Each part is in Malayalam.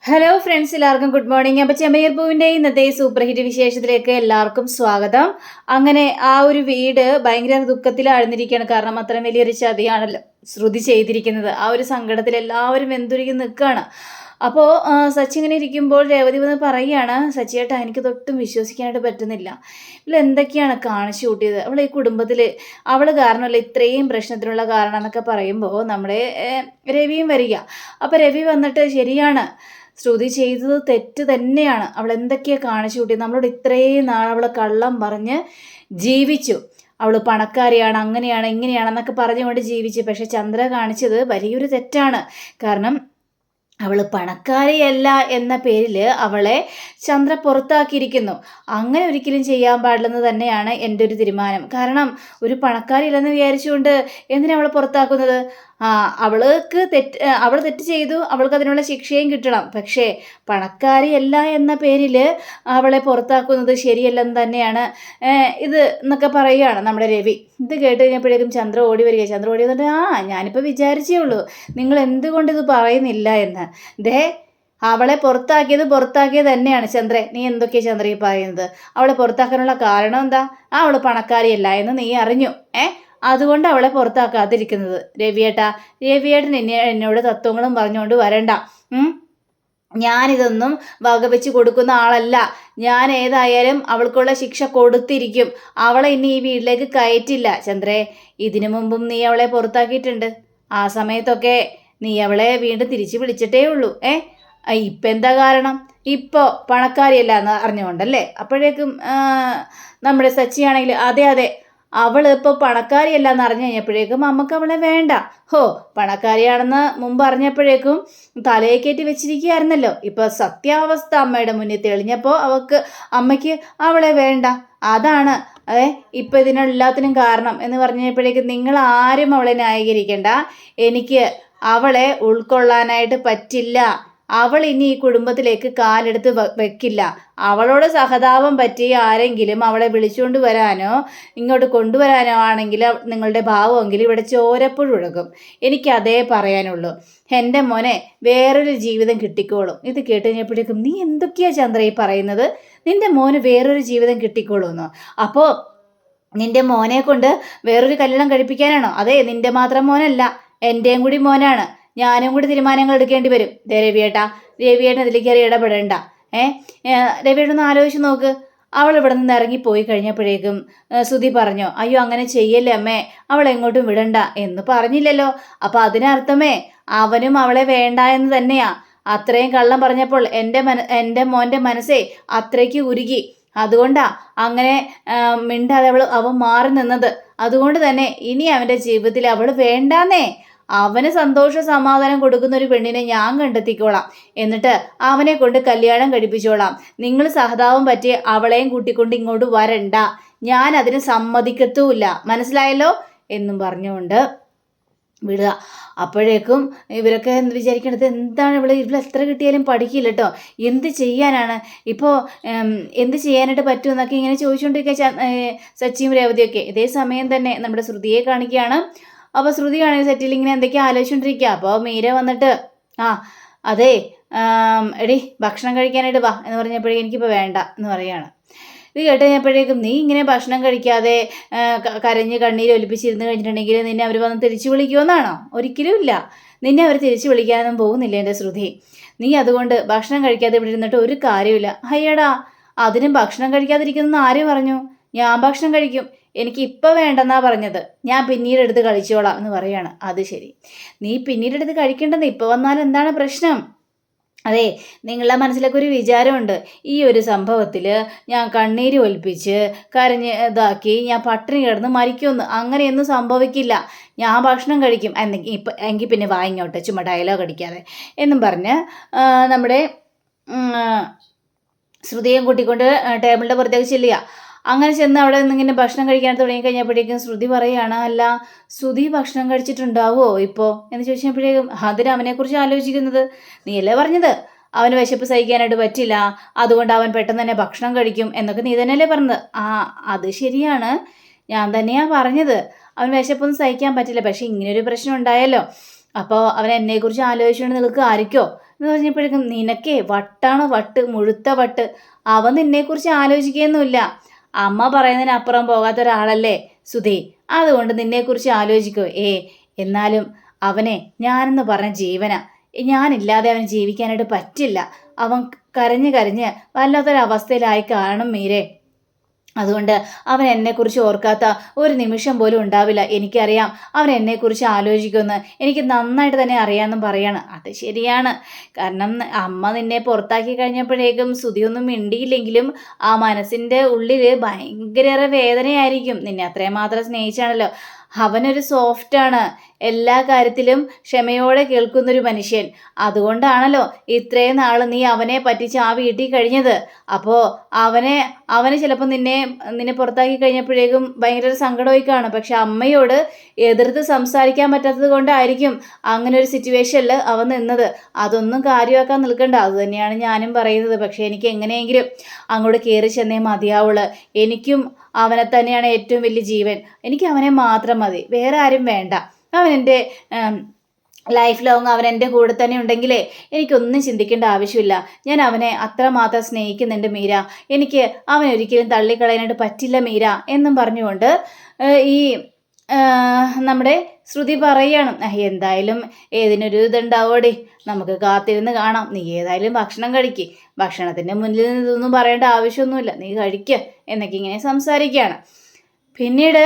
ഹലോ ഫ്രണ്ട്സ്, എല്ലാവർക്കും ഗുഡ് മോർണിംഗ്. അപ്പോൾ ചെമ്പനീർ പൂവിൻ്റെ ഇന്നത്തെ സൂപ്പർ ഹിറ്റ് വിശേഷത്തിലേക്ക് എല്ലാവർക്കും സ്വാഗതം. അങ്ങനെ ആ ഒരു വീട് ഭയങ്കര ദുഃഖത്തിലാഴ്ന്നിരിക്കുകയാണ്. കാരണം അത്രയും വലിയൊരു ചതിയാണല്ലോ ശ്രുതി ചെയ്തിരിക്കുന്നത്. ആ ഒരു സങ്കടത്തിൽ എല്ലാവരും എന്തൊരുങ്ങി നിൽക്കുകയാണ്. അപ്പോൾ സച്ചി ഇങ്ങനെ ഇരിക്കുമ്പോൾ രേവതി വന്ന് പറയുകയാണ്, സച്ചിയേട്ടാ എനിക്ക് തൊട്ടും വിശ്വസിക്കാനായിട്ട് പറ്റുന്നില്ല. ഇതിൽ എന്തൊക്കെയാണ് കാണിച്ചു കൂട്ടിയത്? അവൾ ഈ കുടുംബത്തിൽ അവൾ കാരണമല്ല ഇത്രയും പ്രശ്നത്തിനുള്ള കാരണം എന്നൊക്കെ പറയുമ്പോൾ നമ്മുടെ രവിയും വരിക. അപ്പോൾ രവി വന്നിട്ട് ശരിയാണ്, ശ്രുതി ചെയ്തത് തെറ്റ് തന്നെയാണ്. അവൾ എന്തൊക്കെയാണ് കാണിച്ചു കൂട്ടിയത്? നമ്മളോട് ഇത്രയും നാൾ അവൾ കള്ളം പറഞ്ഞ് ജീവിച്ചു. അവൾ പണക്കാരിയാണ്, അങ്ങനെയാണ് ഇങ്ങനെയാണെന്നൊക്കെ പറഞ്ഞുകൊണ്ട് ജീവിച്ചു. പക്ഷെ ചന്ദ്ര കാണിച്ചത് വലിയൊരു തെറ്റാണ്. കാരണം അവൾ പണക്കാരിയല്ല എന്ന പേരിൽ അവളെ ചന്ദ്ര പുറത്താക്കിയിരിക്കുന്നു. അങ്ങനെ ഒരിക്കലും ചെയ്യാൻ പാടില്ലെന്ന് തന്നെയാണ് എൻ്റെ ഒരു തീരുമാനം. കാരണം ഒരു പണക്കാരിയല്ലെന്ന് വിചാരിച്ചുകൊണ്ട് എന്തിനാ അവളെ പുറത്താക്കുന്നത്? അവൾ തെറ്റ് ചെയ്തു, അവൾക്ക് അതിനുള്ള ശിക്ഷയും കിട്ടണം. പക്ഷേ പണക്കാരിയല്ല എന്ന പേരിൽ അവളെ പുറത്താക്കുന്നത് ശരിയല്ലെന്ന് തന്നെയാണ് ഇത് എന്നൊക്കെ പറയുകയാണ് നമ്മുടെ രവി. ഇത് കേട്ട് കഴിഞ്ഞപ്പോഴേക്കും ചന്ദ്ര ഓടി വരിക. ചന്ദ്ര ഓടി വന്നിട്ട് ഞാനിപ്പോൾ വിചാരിച്ചേ ഉള്ളൂ നിങ്ങൾ എന്തുകൊണ്ട് ഇത് പറയുന്നില്ല എന്ന്. അവളെ പുറത്താക്കിയത് തന്നെയാണ്. ചന്ദ്രേ, നീ എന്തൊക്കെയാണ് ചന്ദ്ര ഈ പറയുന്നത്? അവളെ പുറത്താക്കാനുള്ള കാരണം എന്താ? അവൾ പണക്കാരിയല്ല എന്ന് നീ അറിഞ്ഞു. അതുകൊണ്ട് അവളെ പുറത്താക്കാതിരിക്കുന്നത്. രവിയേട്ടൻ എന്നോട് തത്വങ്ങളും പറഞ്ഞുകൊണ്ട് വരണ്ട. ഞാനിതൊന്നും വകവെച്ച് കൊടുക്കുന്ന ആളല്ല. ഞാൻ ഏതായാലും അവൾക്കുള്ള ശിക്ഷ കൊടുത്തിരിക്കും. അവളെ ഇനി ഈ വീട്ടിലേക്ക് കയറ്റില്ല. ചന്ദ്രേ, ഇതിനു മുമ്പും നീ അവളെ പുറത്താക്കിയിട്ടുണ്ട്. ആ സമയത്തൊക്കെ നീ അവളെ വീണ്ടും തിരിച്ചു വിളിച്ചിട്ടേ ഉള്ളൂ. ഇപ്പം എന്താ കാരണം? ഇപ്പോൾ പണക്കാരിയല്ല എന്ന് അറിഞ്ഞുകൊണ്ടല്ലേ? അപ്പോഴേക്കും നമ്മുടെ സച്ചിയാണെങ്കിൽ അതെ അവൾ ഇപ്പോൾ പണക്കാരിയല്ല എന്ന് അറിഞ്ഞു കഴിഞ്ഞപ്പോഴേക്കും അമ്മക്ക് അവളെ വേണ്ട. പണക്കാരിയാണെന്ന് മുമ്പ് അറിഞ്ഞപ്പോഴേക്കും തലയെ കയറ്റി വെച്ചിരിക്കുകയായിരുന്നല്ലോ. ഇപ്പോൾ സത്യാവസ്ഥ അമ്മയുടെ മുന്നിൽ തെളിഞ്ഞപ്പോൾ അമ്മയ്ക്ക് അവളെ വേണ്ട. അതാണ് ഇപ്പം ഇതിനെല്ലാത്തിനും കാരണം എന്ന് പറഞ്ഞപ്പോഴേക്കും നിങ്ങൾ ആരും അവളെ ന്യായീകരിക്കേണ്ട. എനിക്ക് അവളെ ഉൾക്കൊള്ളാനായിട്ട് പറ്റില്ല. അവൾ ഇനി ഈ കുടുംബത്തിലേക്ക് കാലെടുത്ത് വെക്കില്ല. അവളോട് സഹതാപം പറ്റി ആരെങ്കിലും അവളെ വിളിച്ചുകൊണ്ട് വരാനോ ഇങ്ങോട്ട് കൊണ്ടുവരാനോ ആണെങ്കിൽ നിങ്ങളുടെ ഭാവമെങ്കിൽ ഇവിടെ ചോരപ്പുഴൊഴുകും. എനിക്കതേ പറയാനുള്ളൂ. എൻ്റെ മോനെ വേറൊരു ജീവിതം കിട്ടിക്കോളും. ഇത് കേട്ട് കഴിഞ്ഞപ്പോഴേക്കും നീ എന്തൊക്കെയാ ചന്ദ്ര ഈ പറയുന്നത്? നിൻ്റെ മോന് വേറൊരു ജീവിതം കിട്ടിക്കോളുമെന്നോ? അപ്പോൾ നിൻ്റെ മോനെ കൊണ്ട് വേറൊരു കല്യാണം കഴിപ്പിക്കാനാണോ? അതെ, നിൻ്റെ മാത്രം മോനല്ല, എൻ്റെയും കൂടി മോനാണ്. ഞാനും കൂടി തീരുമാനങ്ങൾ എടുക്കേണ്ടി വരും. രവിയേട്ടൻ അതിലേക്ക് കയറി ഇടപെടേണ്ട. രവിയേട്ടൊന്ന് ആലോചിച്ച് നോക്ക്. അവൾ ഇവിടെ നിന്ന് ഇറങ്ങിപ്പോയി കഴിഞ്ഞപ്പോഴേക്കും ശ്രുതി പറഞ്ഞോ, അയ്യോ അങ്ങനെ ചെയ്യല്ലേ അമ്മേ, അവൾ എങ്ങോട്ടും വിടണ്ട എന്ന് പറഞ്ഞില്ലല്ലോ. അപ്പം അതിനർത്ഥമേ അവനും അവളെ വേണ്ട എന്ന് തന്നെയാ. അത്രയും കള്ളം പറഞ്ഞപ്പോൾ എൻ്റെ മോൻ്റെ മനസ്സേ അത്രയ്ക്ക് ഉരുകി. അതുകൊണ്ടാ അങ്ങനെ മിണ്ടാതെ അവൻ മാറി നിന്നത്. അതുകൊണ്ട് തന്നെ ഇനി അവൻ്റെ ജീവിതത്തിൽ അവൾ വേണ്ടാന്നേ. അവന് സന്തോഷ സമാധാനം കൊടുക്കുന്ന ഒരു പെണ്ണിനെ ഞാൻ കണ്ടെത്തിക്കോളാം. എന്നിട്ട് അവനെ കൊണ്ട് കല്യാണം കഴിപ്പിച്ചോളാം. നിങ്ങൾ സഹതാപം പറ്റി അവളെയും കൂട്ടിക്കൊണ്ട് ഇങ്ങോട്ട് വരണ്ട. ഞാൻ അതിന് സമ്മതിക്കത്തുമില്ല. മനസ്സിലായല്ലോ എന്നും പറഞ്ഞുകൊണ്ട് വിടുക. അപ്പോഴേക്കും ഇവരൊക്കെ എന്ത് വിചാരിക്കണത്? എന്താണ് ഇവൾ എത്ര കിട്ടിയാലും പഠിക്കില്ല കേട്ടോ. എന്ത് ചെയ്യാനാണ് ഇപ്പോൾ? എന്ത് ചെയ്യാനായിട്ട് പറ്റുമെന്നൊക്കെ ഇങ്ങനെ ചോദിച്ചുകൊണ്ടിരിക്കുക സച്ചിയും രേവതിയൊക്കെ. ഇതേ സമയം തന്നെ നമ്മുടെ ശ്രുതിയെ കാണിക്കുകയാണ്. അപ്പോൾ ശ്രുതി ആണെങ്കിൽ സെറ്റിൽ ഇങ്ങനെ എന്തൊക്കെയോ ആലോചിച്ചുകൊണ്ടിരിക്കുക. അപ്പോൾ മീര വന്നിട്ട് അതെ എടി ഭക്ഷണം കഴിക്കാനായിട്ട് വാ എന്ന് പറഞ്ഞപ്പോഴേക്കും എനിക്കിപ്പോൾ വേണ്ട എന്ന് പറയുകയാണ്. ഇത് കേട്ട് കഴിഞ്ഞപ്പോഴേക്കും നീ ഇങ്ങനെ ഭക്ഷണം കഴിക്കാതെ കരഞ്ഞ് കണ്ണീര് ഒലിപ്പിച്ചിരുന്ന് കഴിഞ്ഞിട്ടുണ്ടെങ്കിൽ നിന്നെ അവർ വന്ന് തിരിച്ചു വിളിക്കുമെന്നാണോ? ഒരിക്കലും ഇല്ല. നിന്നെ അവർ തിരിച്ചു വിളിക്കാനൊന്നും പോകുന്നില്ല എൻ്റെ ശ്രുതി. നീ അതുകൊണ്ട് ഭക്ഷണം കഴിക്കാതെ ഇവിടെ ഇരുന്നിട്ട് ഒരു കാര്യമില്ല. അയ്യടാ, അതിനും ഭക്ഷണം കഴിക്കാതിരിക്കുന്നതെന്ന് ആരും പറഞ്ഞു? ഞാൻ ഭക്ഷണം കഴിക്കും. എനിക്ക് ഇപ്പം വേണ്ടെന്നാ പറഞ്ഞത്. ഞാൻ പിന്നീട് എടുത്ത് കഴിച്ചോളാം എന്ന് പറയാണ്. അത് ശരി, നീ പിന്നീട് എടുത്ത് കഴിക്കേണ്ടെന്ന് ഇപ്പോൾ വന്നാൽ എന്താണ് പ്രശ്നം? അതെ, നിങ്ങളുടെ മനസ്സിലൊക്കെ ഒരു വിചാരമുണ്ട്. ഈ ഒരു സംഭവത്തിൽ ഞാൻ കണ്ണീര് ഒലിപ്പിച്ച് കരഞ്ഞ് ഇതാക്കി ഞാൻ പട്ടിണി കിടന്ന് മരിക്കുമെന്ന്. അങ്ങനെയൊന്നും സംഭവിക്കില്ല. ഞാൻ ഭക്ഷണം കഴിക്കും. എങ്കിൽ പിന്നെ വാങ്ങിങ്ങോട്ടെ, ചുമ്മാ ഡയലോഗ് അടിക്കാതെ എന്നും പറഞ്ഞ് നമ്മുടെ ശ്രുതിയും കൂട്ടിക്കൊണ്ട് ടേബിളിൻ്റെ പുറത്തേക്ക് ചെല്ലുക. അങ്ങനെ ചെന്ന് അവിടെ നിന്നിങ്ങനെ ഭക്ഷണം കഴിക്കാൻ തുടങ്ങി കഴിഞ്ഞപ്പോഴേക്കും ശ്രുതി പറയുകയാണ്, അല്ല ശ്രുതി ഭക്ഷണം കഴിച്ചിട്ടുണ്ടാവുമോ ഇപ്പോൾ എന്ന് ചോദിച്ചപ്പോഴേക്കും അതിന് അവനെക്കുറിച്ച് ആലോചിക്കുന്നത്. നീയല്ലേ പറഞ്ഞത് അവന് വിശപ്പ് സഹിക്കാനായിട്ട് പറ്റില്ല, അതുകൊണ്ട് അവൻ പെട്ടെന്ന് തന്നെ ഭക്ഷണം കഴിക്കും എന്നൊക്കെ നീ തന്നെയല്ലേ പറഞ്ഞത്? അത് ശരിയാണ്, ഞാൻ തന്നെയാണ് പറഞ്ഞത്. അവൻ വിശപ്പൊന്നും സഹിക്കാൻ പറ്റില്ല. പക്ഷെ ഇങ്ങനെയൊരു പ്രശ്നം ഉണ്ടായല്ലോ. അപ്പോൾ അവൻ എന്നെക്കുറിച്ച് ആലോചിച്ചുകൊണ്ട് നിൽക്കുക ആയിരിക്കോ എന്ന് പറഞ്ഞപ്പോഴേക്കും നിനക്കേ വട്ടാണോ വട്ട്, മുഴുത്ത വട്ട്. അവൻ നിന്നെക്കുറിച്ച് ആലോചിക്കുകയൊന്നുമില്ല. അമ്മ പറയുന്നതിനപ്പുറം പോകാത്ത ഒരാളല്ലേ സുധി, അതുകൊണ്ട് നിന്നെക്കുറിച്ച് ആലോചിക്കോ? എന്നാലും അവനെ ഞാനെന്ന് പറഞ്ഞ ജീവനാ. ഞാനില്ലാതെ അവന് ജീവിക്കാനായിട്ട് പറ്റില്ല. അവൻ കരഞ്ഞ് കരഞ്ഞ് വല്ലാത്തൊരവസ്ഥയിലായി കാണും മീരെ. അതുകൊണ്ട് അവൻ എന്നെക്കുറിച്ച് ഓർക്കാത്ത ഒരു നിമിഷം പോലും ഉണ്ടാവില്ല. എനിക്കറിയാം അവൻ എന്നെക്കുറിച്ച് ആലോചിക്കുമെന്ന്, എനിക്ക് നന്നായിട്ട് തന്നെ അറിയാമെന്നും പറയാണ്. അത് ശരിയാണ്. കാരണം അമ്മ നിന്നെ പുറത്താക്കി കഴിഞ്ഞപ്പോഴേക്കും സുധിയൊന്നും മിണ്ടിയില്ലെങ്കിലും ആ മനസ്സിൻ്റെ ഉള്ളിൽ ഭയങ്കര വേദനയായിരിക്കും. നിന്നെ അത്രയും മാത്രം സ്നേഹിച്ചാണല്ലോ. അവനൊരു സോഫ്റ്റാണ്, എല്ലാ കാര്യത്തിലും ക്ഷമയോടെ കേൾക്കുന്നൊരു മനുഷ്യൻ. അതുകൊണ്ടാണല്ലോ ഇത്രയും നാൾ നീ അവനെ പറ്റിച്ച് ആ വീട്ടിൽ കഴിഞ്ഞത്. അപ്പോൾ അവന് ചിലപ്പോൾ നിന്നെ പുറത്താക്കി കഴിഞ്ഞപ്പോഴേക്കും ഭയങ്കര സങ്കടമായി കാണും. പക്ഷെ അമ്മയോട് എതിർത്ത് സംസാരിക്കാൻ പറ്റാത്തത് കൊണ്ടായിരിക്കും അങ്ങനെ ഒരു സിറ്റുവേഷനിൽ അവൻ നിന്നത്. അതൊന്നും കാര്യമാക്കാൻ നിൽക്കണ്ട. അത് തന്നെയാണ് ഞാനും പറയുന്നത്. പക്ഷെ എനിക്ക് എങ്ങനെയെങ്കിലും അങ്ങോട്ട് കയറി ചെന്നേ മതിയാവുള്ളൂ. എനിക്കും അവനെ തന്നെയാണ് ഏറ്റവും വലിയ ജീവൻ. എനിക്ക് അവനെ മാത്രം മതി, വേറെ ആരും വേണ്ട. അവൻ എൻ്റെ ലൈഫ് ലോങ് അവൻ എൻ്റെ കൂടെ തന്നെ ഉണ്ടെങ്കിലേ എനിക്കൊന്നും ചിന്തിക്കേണ്ട ആവശ്യമില്ല. ഞാൻ അവനെ അത്രമാത്രം സ്നേഹിക്കുന്നുണ്ട് മീര. എനിക്ക് അവനൊരിക്കലും തള്ളിക്കളയാനായിട്ട് പറ്റില്ല മീര എന്നും പറഞ്ഞുകൊണ്ട് ഈ നമ്മുടെ ശ്രുതി പറയണം. എന്തായാലും ഏതിനൊരു ഇതുണ്ടാവോടി, നമുക്ക് കാത്തിരുന്ന് കാണാം. നീ ഏതായാലും ഭക്ഷണം കഴിക്ക്. ഭക്ഷണത്തിൻ്റെ മുന്നിൽ ഇതൊന്നും പറയേണ്ട ആവശ്യമൊന്നുമില്ല, നീ കഴിക്കുക എന്നൊക്കെ ഇങ്ങനെ സംസാരിക്കുകയാണ്. പിന്നീട്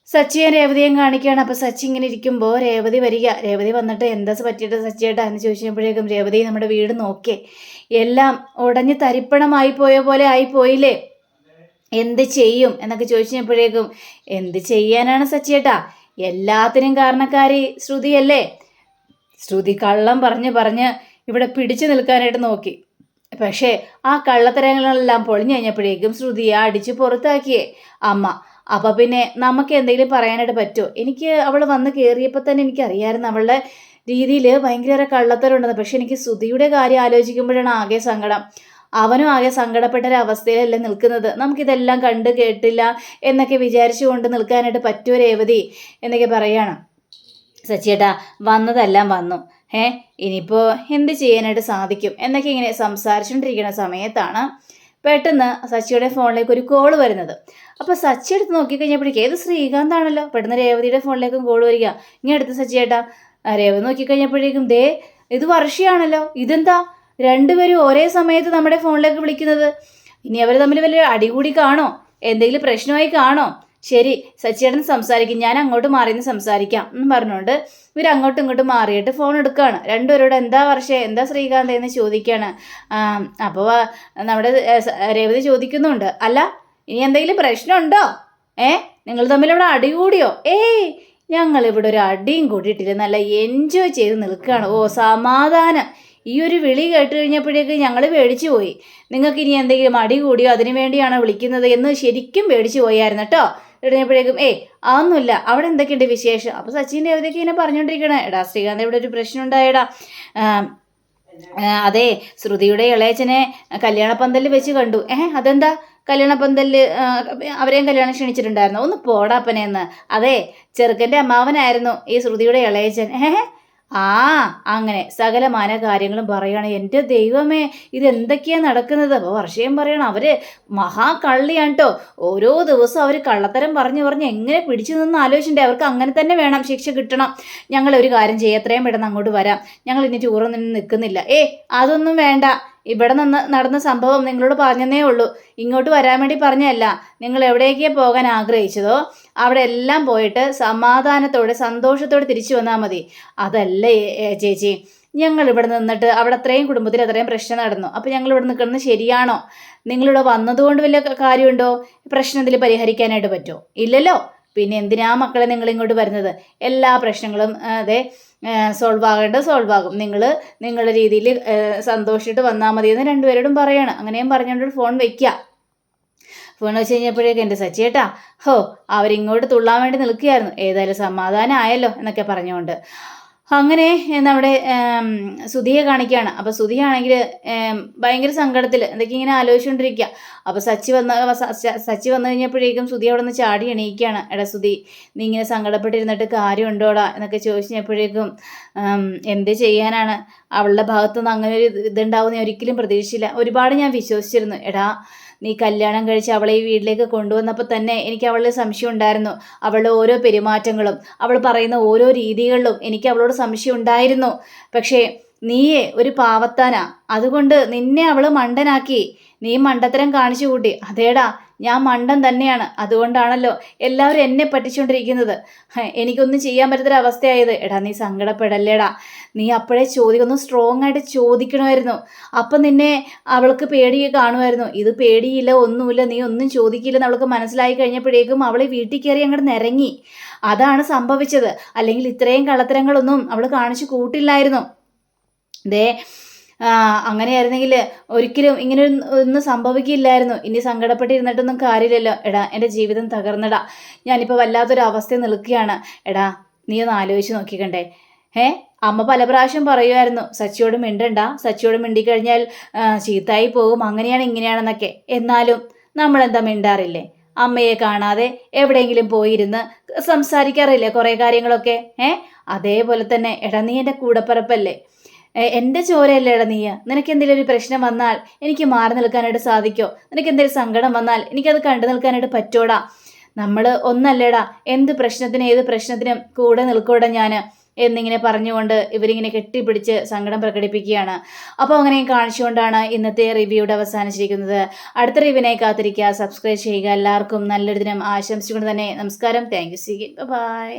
സച്ചിയെ രേവതിയും കാണിക്കുകയാണ്. അപ്പോൾ സച്ചി ഇങ്ങനെ ഇരിക്കുമ്പോൾ രേവതി വരിക. രേവതി വന്നിട്ട് എന്താ പറ്റിയിട്ട് സച്ചിയേട്ടാ എന്ന് ചോദിച്ചപ്പോഴേക്കും രേവതി നമ്മുടെ വീട് നോക്കിയേ, എല്ലാം ഉടഞ്ഞ് തരിപ്പണമായി പോയ പോലെ ആയിപ്പോയില്ലേ, എന്ത് ചെയ്യും എന്നൊക്കെ ചോദിച്ചപ്പോഴേക്കും എന്ത് ചെയ്യാനാണ് സച്ചിയേട്ടാ, എല്ലാത്തിനും കാരണക്കാരി ശ്രുതിയല്ലേ. ശ്രുതി കള്ളം പറഞ്ഞ് ഇവിടെ പിടിച്ചു നിൽക്കാനായിട്ട് നോക്കി. പക്ഷേ ആ കള്ളത്തരങ്ങളെല്ലാം പൊളിഞ്ഞു കഴിഞ്ഞപ്പോഴേക്കും ശ്രുതിയെ അടിച്ച് പുറത്താക്കിയേ അമ്മ. അപ്പം പിന്നെ നമുക്ക് എന്തെങ്കിലും പറയാനായിട്ട് പറ്റുമോ? എനിക്ക് അവൾ വന്ന് കയറിയപ്പോൾ തന്നെ എനിക്കറിയാമായിരുന്നു അവളുടെ രീതിയിൽ ഭയങ്കര കള്ളത്തരം ഉണ്ടെന്ന്. പക്ഷെ എനിക്ക് ശ്രുതിയുടെ കാര്യം ആലോചിക്കുമ്പോഴാണ് ആകെ സങ്കടം. അവനും ആകെ സങ്കടപ്പെട്ട ഒരവസ്ഥയിലല്ലേ നിൽക്കുന്നത്. നമുക്കിതെല്ലാം കണ്ട് കേട്ടില്ല എന്നൊക്കെ വിചാരിച്ചുകൊണ്ട് നിൽക്കാനായിട്ട് പറ്റുമോ രേവതി എന്നൊക്കെ പറയാണ്. സച്ചിയേട്ടാ വന്നതെല്ലാം വന്നു, ഇനിയിപ്പോൾ എന്ത് ചെയ്യാനായിട്ട് സാധിക്കും എന്നൊക്കെ ഇങ്ങനെ സംസാരിച്ചുകൊണ്ടിരിക്കുന്ന സമയത്താണ് പെട്ടെന്ന് സച്ചിയുടെ ഫോണിലേക്ക് ഒരു കോൾ വരുന്നത്. അപ്പോൾ സച്ചി എടുത്ത് നോക്കിക്കഴിഞ്ഞപ്പോഴേക്കും ഏത് ശ്രീകാന്താണല്ലോ. പെട്ടെന്ന് രേവതിയുടെ ഫോണിലേക്കും കോൾ വരിക. ഇങ്ങനെ എടുത്ത് സച്ചിയേട്ടാ. രേവതി നോക്കിക്കഴിഞ്ഞപ്പോഴേക്കും ദേ ഇത് വർഷയാണല്ലോ. ഇതെന്താ രണ്ടുപേരും ഒരേ സമയത്ത് നമ്മുടെ ഫോണിലേക്ക് വിളിക്കുന്നത്? ഇനി അവർ തമ്മിൽ വലിയ അടികൂടി കാണോ, എന്തെങ്കിലും പ്രശ്നമായി കാണോ? ശരി സച്ചിയേട്ടൻ സംസാരിക്കും, ഞാൻ അങ്ങോട്ട് മാറിയെന്ന് സംസാരിക്കാം എന്ന് പറഞ്ഞുകൊണ്ട് ഇവർ അങ്ങോട്ടും ഇങ്ങോട്ടും മാറിയിട്ട് ഫോൺ എടുക്കുകയാണ്. രണ്ടുപേരോട് എന്താ വർഷേ, എന്താ ശ്രീകാന്ത് എന്ന് ചോദിക്കുകയാണ്. അപ്പോൾ നമ്മുടെ രേവതി ചോദിക്കുന്നുണ്ട്, അല്ല ഇനി എന്തെങ്കിലും പ്രശ്നമുണ്ടോ? നിങ്ങൾ തമ്മിലിവിടെ അടി കൂടിയോ? ഞങ്ങളിവിടെ ഒരു അടിയും കൂടിയിട്ടില്ല, നല്ല എൻജോയ് ചെയ്ത് നിൽക്കുകയാണ്. ഓ സമാധാനം. ഈ ഒരു വിളി കേട്ട് കഴിഞ്ഞപ്പോഴേക്ക് ഞങ്ങൾ പേടിച്ചു പോയി. നിങ്ങൾക്ക് ഇനി എന്തെങ്കിലും അടി കൂടിയോ അതിനു വേണ്ടിയാണോ വിളിക്കുന്നത് എന്ന് ശരിക്കും പേടിച്ചു പോയായിരുന്നു കേട്ടോ. ഇടഞ്ഞപ്പോഴേക്കും അതൊന്നുമില്ല, അവിടെ എന്തൊക്കെയുണ്ട് വിശേഷം? അപ്പോൾ സച്ചിൻ രേവതിയൊക്കെ ഇങ്ങനെ പറഞ്ഞുകൊണ്ടിരിക്കണേ, എടാ ശ്രീകാന്ത് ഇവിടെ ഒരു പ്രശ്നം ഉണ്ടായടാ. അതെ ശ്രുതിയുടെ ഇളയച്ചനെ കല്യാണപ്പന്തലിൽ വെച്ച് കണ്ടു. അതെന്താ കല്യാണപ്പന്തലിൽ അവരെയും കല്യാണം ക്ഷണിച്ചിട്ടുണ്ടായിരുന്നു? ഒന്ന് പോടാപ്പനെന്ന്. അതെ ചെറുക്കൻ്റെ അമ്മാവനായിരുന്നു ഈ ശ്രുതിയുടെ ഇളയച്ചൻ. അങ്ങനെ സകലമാന കാര്യങ്ങളും പറയാണ്. എൻ്റെ ദൈവമേ ഇതെന്തൊക്കെയാണ് നടക്കുന്നത്? അപ്പോൾ വർഷയും പറയണം അവർ മഹാകള്ളിയാണ് കേട്ടോ. ഓരോ ദിവസവും അവർ കള്ളത്തരം പറഞ്ഞ് എങ്ങനെ പിടിച്ചു നിന്ന് ആലോചിച്ചിട്ടുണ്ടേ. അവർക്ക് അങ്ങനെ തന്നെ വേണം, ശിക്ഷ കിട്ടണം. ഞങ്ങളൊരു കാര്യം ചെയ്യാം, എത്രയും പെട്ടെന്ന് അങ്ങോട്ട് വരാം, ഞങ്ങൾ ഇനി ടൂറൊന്നും നിൽക്കുന്നില്ല. അതൊന്നും വേണ്ട, ഇവിടെ നടന്ന സംഭവം നിങ്ങളോട് പറഞ്ഞതേ ഉള്ളൂ, ഇങ്ങോട്ട് വരാൻ വേണ്ടി പറഞ്ഞതല്ല. നിങ്ങൾ എവിടേക്കാണ് പോകാൻ ആഗ്രഹിച്ചതോ അവിടെ എല്ലാം പോയിട്ട് സമാധാനത്തോടെ സന്തോഷത്തോടെ തിരിച്ചു വന്നാൽ മതി. അതല്ലേ ചേച്ചി, ഞങ്ങൾ ഇവിടെ നിന്നിട്ട് അവിടെ അത്രയും കുടുംബത്തിൽ അത്രയും പ്രശ്നം നടന്നു. അപ്പോൾ ഞങ്ങൾ ഇവിടെ നിൽക്കുന്നത് ശരിയാണോ? നിങ്ങളിവിടെ വന്നതുകൊണ്ട് വലിയ കാര്യമുണ്ടോ? പ്രശ്നം ഇതിൽ പരിഹരിക്കാനായിട്ട് പറ്റുമോ? ഇല്ലല്ലോ. പിന്നെ എന്തിനാ മക്കളെ നിങ്ങൾ ഇങ്ങോട്ട് വരുന്നത്? എല്ലാ പ്രശ്നങ്ങളും സോൾവ് ആകും. നിങ്ങളുടെ രീതിയിൽ സന്തോഷിച്ചിട്ട് വന്നാൽ മതി എന്ന് രണ്ടുപേരോടും പറയാണ്. അങ്ങനെയും പറഞ്ഞുകൊണ്ട് ഫോൺ വയ്ക്കുക. ഫോൺ വെച്ച് കഴിഞ്ഞപ്പോഴേക്കും എൻ്റെ സച്ചിയേട്ടാ അവരിങ്ങോട്ട് തുള്ളാൻ വേണ്ടി നിൽക്കുകയായിരുന്നു. ഏതായാലും സമാധാനം ആയല്ലോ എന്നൊക്കെ പറഞ്ഞുകൊണ്ട് അങ്ങനെ നമ്മുടെ സുധിയെ കാണിക്കുകയാണ്. അപ്പോൾ സുധിയാണെങ്കിൽ ഭയങ്കര സങ്കടത്തിൽ എന്തൊക്കെ ഇങ്ങനെ ആലോചിച്ചുകൊണ്ടിരിക്കുക. അപ്പോൾ സച്ചി വന്നു കഴിഞ്ഞപ്പോഴേക്കും സുധി അവിടെ നിന്ന് ചാടി എണീക്കുകയാണ്. എടാ സുധി, നീ ഇങ്ങനെ സങ്കടപ്പെട്ടിരുന്നിട്ട് കാര്യമുണ്ടോടാ എന്നൊക്കെ ചോദിച്ചപ്പോഴേക്കും എന്ത് ചെയ്യാനാണ്, അവളുടെ ഭാഗത്തുനിന്ന് അങ്ങനെ ഒരു ഇതുണ്ടാവുമെന്ന് ഞാൻ ഒരിക്കലും പ്രതീക്ഷിച്ചില്ല. ഒരുപാട് ഞാൻ വിശ്വസിച്ചിരുന്നു. എടാ, നീ കല്യാണം കഴിച്ച് അവളെ ഈ വീട്ടിലേക്ക് കൊണ്ടുവന്നപ്പോൾ തന്നെ എനിക്ക് അവളുടെ സംശയം ഉണ്ടായിരുന്നു. അവളുടെ ഓരോ പെരുമാറ്റങ്ങളും അവൾ പറയുന്ന ഓരോ രീതികളിലും എനിക്ക് അവളോട് സംശയം ഉണ്ടായിരുന്നു. പക്ഷേ നീയേ ഒരു പാവത്താനാ, അതുകൊണ്ട് നിന്നെ അവൾ മണ്ടനാക്കി. നീ മണ്ടത്തരം കാണിച്ചു കൂട്ടി. അതേടാ, ഞാൻ മണ്ടൻ തന്നെയാണ്. അതുകൊണ്ടാണല്ലോ എല്ലാവരും എന്നെ പറ്റിച്ചുകൊണ്ടിരിക്കുന്നത്. എനിക്കൊന്നും ചെയ്യാൻ പറ്റാത്തൊരവസ്ഥയായത്. എടാ, നീ സങ്കടപ്പെടല്ലേടാ. നീ അപ്പോഴേ ഒന്ന് സ്ട്രോങ് ആയിട്ട് ചോദിക്കണമായിരുന്നു. അപ്പം നിന്നെ അവൾക്ക് പേടി കാണുമായിരുന്നു. ഇത് പേടിയില്ല, ഒന്നുമില്ല, നീ ഒന്നും ചോദിക്കില്ലെന്ന് അവൾക്ക് മനസ്സിലായി കഴിഞ്ഞപ്പോഴേക്കും അവളെ വീട്ടിൽ കയറി അങ്ങോട്ട് നിരങ്ങി. അതാണ് സംഭവിച്ചത്. അല്ലെങ്കിൽ ഇത്രയും കള്ളത്തരങ്ങളൊന്നും അവൾ കാണിച്ചു കൂട്ടില്ലായിരുന്നു. ദേ, അങ്ങനെയായിരുന്നെങ്കിൽ ഒരിക്കലും ഇങ്ങനെ ഒന്നും സംഭവിക്കില്ലായിരുന്നു. ഇനി സങ്കടപ്പെട്ടിരുന്നിട്ടൊന്നും കാര്യമില്ലല്ലോ. എടാ, എൻ്റെ ജീവിതം തകർന്നടാ. ഞാനിപ്പോൾ വല്ലാത്തൊരു അവസ്ഥ നിൽക്കുകയാണ്. എടാ, നീ ഒന്ന് ആലോചിച്ച് നോക്കിക്കണ്ടേ. അമ്മ പല പ്രാവശ്യം പറയുമായിരുന്നു, സച്ചിയോട് മിണ്ടണ്ട, സച്ചിയോട് മിണ്ടിക്കഴിഞ്ഞാൽ ചീത്തായി പോകും, അങ്ങനെയാണ് ഇങ്ങനെയാണെന്നൊക്കെ. എന്നാലും നമ്മളെന്താ മിണ്ടാറില്ലേ? അമ്മയെ കാണാതെ എവിടെയെങ്കിലും പോയിരുന്ന് സംസാരിക്കാറില്ലേ കുറേ കാര്യങ്ങളൊക്കെ? അതേപോലെ തന്നെ എടാ, നീ എൻ്റെ കൂടപ്പിറപ്പല്ലേ, എൻ്റെ ചോരയല്ലേടാ നീ. നിനക്ക് എന്തെങ്കിലും ഒരു പ്രശ്നം വന്നാൽ എനിക്ക് മാറി നിൽക്കാനായിട്ട് സാധിക്കോ? നിനക്ക് എന്തെങ്കിലും സങ്കടം വന്നാൽ എനിക്കത് കണ്ടു നിൽക്കാനായിട്ട് പറ്റോടാ? നമ്മൾ ഒന്നല്ലേടാ, എന്ത് പ്രശ്നത്തിനും ഏത് പ്രശ്നത്തിനും കൂടെ നിൽക്കൂടാ ഞാൻ എന്നിങ്ങനെ പറഞ്ഞുകൊണ്ട് ഇവരിങ്ങനെ കെട്ടിപ്പിടിച്ച് സങ്കടം പ്രകടിപ്പിക്കുകയാണ്. അപ്പോൾ അങ്ങനെ കാണിച്ചുകൊണ്ടാണ് ഇന്നത്തെ റിവ്യൂടെ അവസാനിച്ചിരിക്കുന്നത്. അടുത്ത റിവ്യൂവിനായി കാത്തിരിക്കുക, സബ്സ്ക്രൈബ് ചെയ്യുക. എല്ലാവർക്കും നല്ലൊരു ദിനം ആശംസിച്ചുകൊണ്ട് തന്നെ നമസ്കാരം. Thank you. ബൈ.